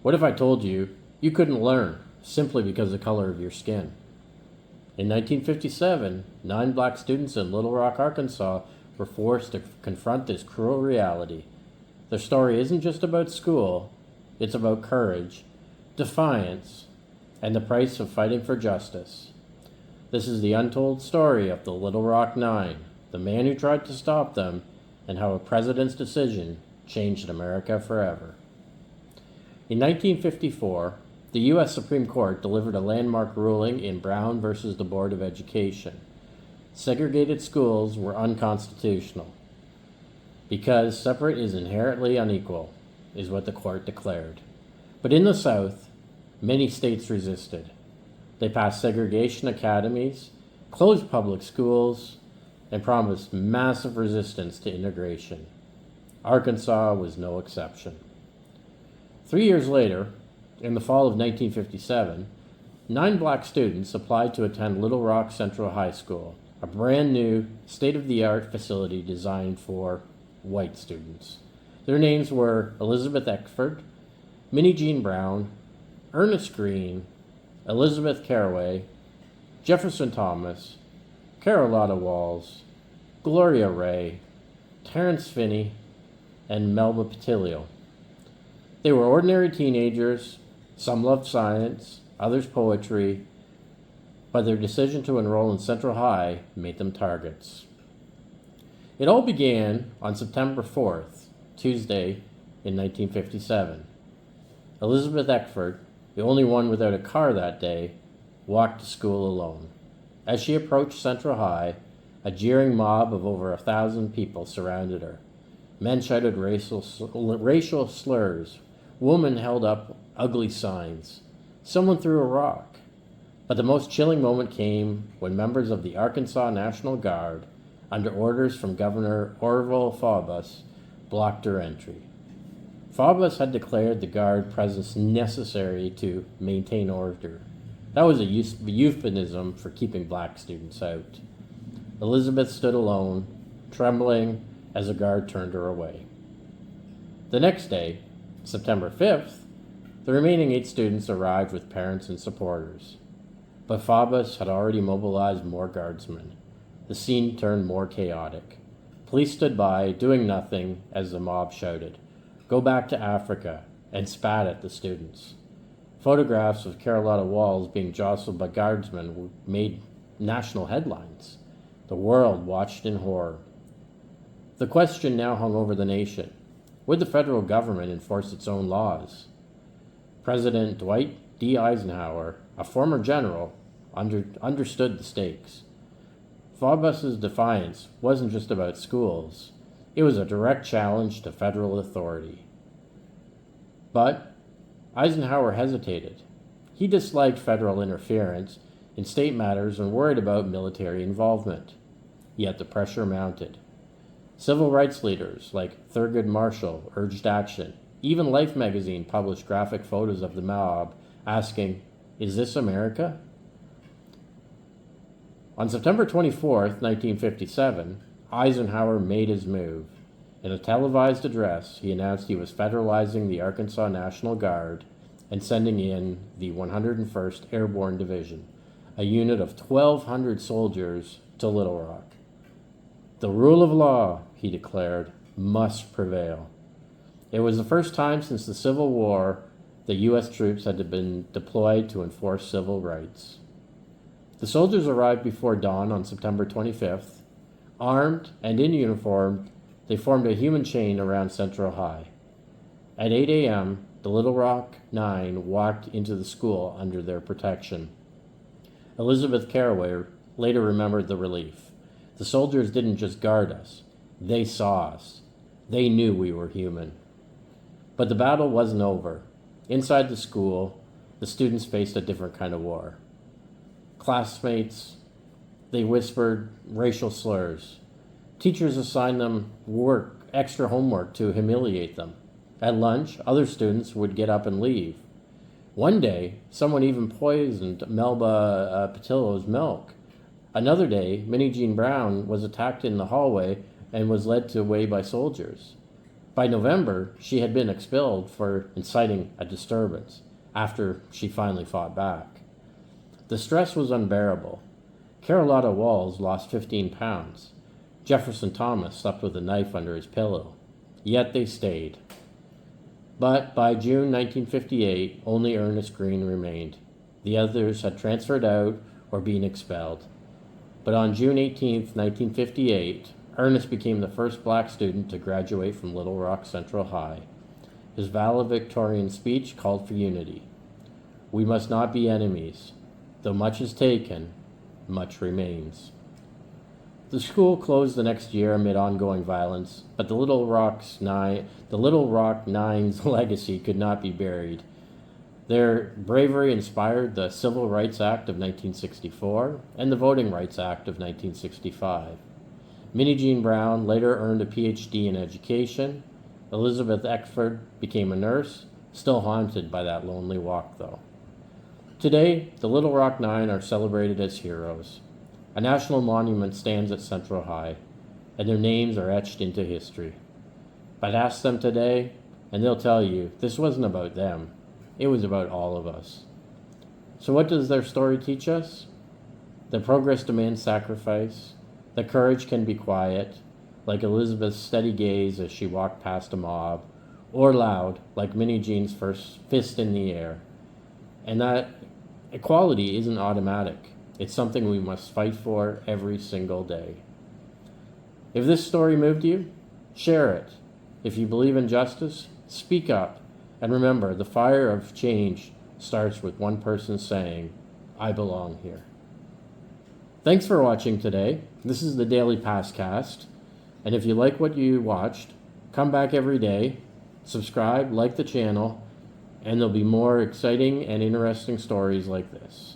What if I told you you couldn't learn simply because of the color of your skin? In 1957, 9 black students in Little Rock, Arkansas were forced to confront this cruel reality. Their story isn't just about school, it's about courage, defiance, and the price of fighting for justice. This is the untold story of the Little Rock Nine, the man who tried to stop them, and how a president's decision changed America forever. In 1954, the U.S. Supreme Court delivered a landmark ruling in Brown versus the Board of Education. Segregated schools were unconstitutional because separate is inherently unequal, is what the court declared. But in the South, many states resisted. They passed segregation academies, closed public schools, and promised massive resistance to integration. Arkansas was no exception. 3 years later, in the fall of 1957, 9 black students applied to attend Little Rock Central High School, a brand new, state-of-the-art facility designed for white students. Their names were Elizabeth Eckford, Minnie Jean Brown, Ernest Green, Elizabeth Caraway, Jefferson Thomas, Carlotta Walls, Gloria Ray, Terrence Finney, and Melba Patilio. They were ordinary teenagers. Some loved science, others poetry, but their decision to enroll in Central High made them targets. It all began on September 4th, Tuesday, in 1957. Elizabeth Eckford, the only one without a car that day, walked to school alone. As she approached Central High, a jeering mob of over 1,000 people surrounded her. Men shouted racial slurs. Women held up ugly signs. Someone threw a rock. But the most chilling moment came when members of the Arkansas National Guard, under orders from Governor Orville Faubus, blocked her entry. Faubus had declared the Guard presence necessary to maintain order. That was a euphemism for keeping black students out. Elizabeth stood alone, trembling as a guard turned her away. The next day, September 5th, the remaining 8 students arrived with parents and supporters. But Faubus had already mobilized more guardsmen. The scene turned more chaotic. Police stood by, doing nothing, as the mob shouted, "Go back to Africa," and spat at the students. Photographs of Carlotta Walls being jostled by guardsmen made national headlines. The world watched in horror. The question now hung over the nation. Would the federal government enforce its own laws? President Dwight D. Eisenhower, a former general, understood the stakes. Faubus's defiance wasn't just about schools. It was a direct challenge to federal authority. But Eisenhower hesitated. He disliked federal interference in state matters and worried about military involvement. Yet the pressure mounted. Civil rights leaders like Thurgood Marshall urged action. Even Life magazine published graphic photos of the mob, asking, "Is this America?" On September 24th, 1957, Eisenhower made his move. In a televised address, he announced he was federalizing the Arkansas National Guard and sending in the 101st Airborne Division, a unit of 1,200 soldiers, to Little Rock. The rule of law, he declared, must prevail. It was the first time since the Civil War that U.S. troops had been deployed to enforce civil rights. The soldiers arrived before dawn on September 25th. Armed and in uniform, they formed a human chain around Central High. At 8 a.m., the Little Rock Nine walked into the school under their protection. Elizabeth Caraway later remembered the relief. The soldiers didn't just guard us. They saw us. They knew we were human. But the battle wasn't over. Inside the school, the students faced a different kind of war. Classmates, they whispered racial slurs. Teachers assigned them extra homework to humiliate them. At lunch, other students would get up and leave. One day, someone even poisoned Melba Patillo's milk. Another day, Minnie Jean Brown was attacked in the hallway and was led away by soldiers. By November, she had been expelled for inciting a disturbance after she finally fought back. The stress was unbearable. Carlotta Walls lost 15 pounds. Jefferson Thomas slept with a knife under his pillow. Yet they stayed. But by June 1958, only Ernest Green remained. The others had transferred out or been expelled. But on June 18, 1958, Ernest became the first black student to graduate from Little Rock Central High. His valedictorian speech called for unity. We must not be enemies. Though much is taken, much remains. The school closed the next year amid ongoing violence, but the Little Rock Nine's legacy could not be buried. Their bravery inspired the Civil Rights Act of 1964 and the Voting Rights Act of 1965. Minnie Jean Brown later earned a PhD in education. Elizabeth Eckford became a nurse, still haunted by that lonely walk, though. Today, the Little Rock Nine are celebrated as heroes. A national monument stands at Central High, and their names are etched into history. But ask them today, and they'll tell you this wasn't about them. It was about all of us. So what does their story teach us? That progress demands sacrifice, that courage can be quiet, like Elizabeth's steady gaze as she walked past a mob, or loud, like Minnie Jean's first fist in the air, and that equality isn't automatic. It's something we must fight for every single day. If this story moved you, share it. If you believe in justice, speak up. And remember, the fire of change starts with one person saying, I belong here. Thanks for watching today. This is the Daily Pastcast. And if you like what you watched, come back every day, subscribe, like the channel, and there'll be more exciting and interesting stories like this.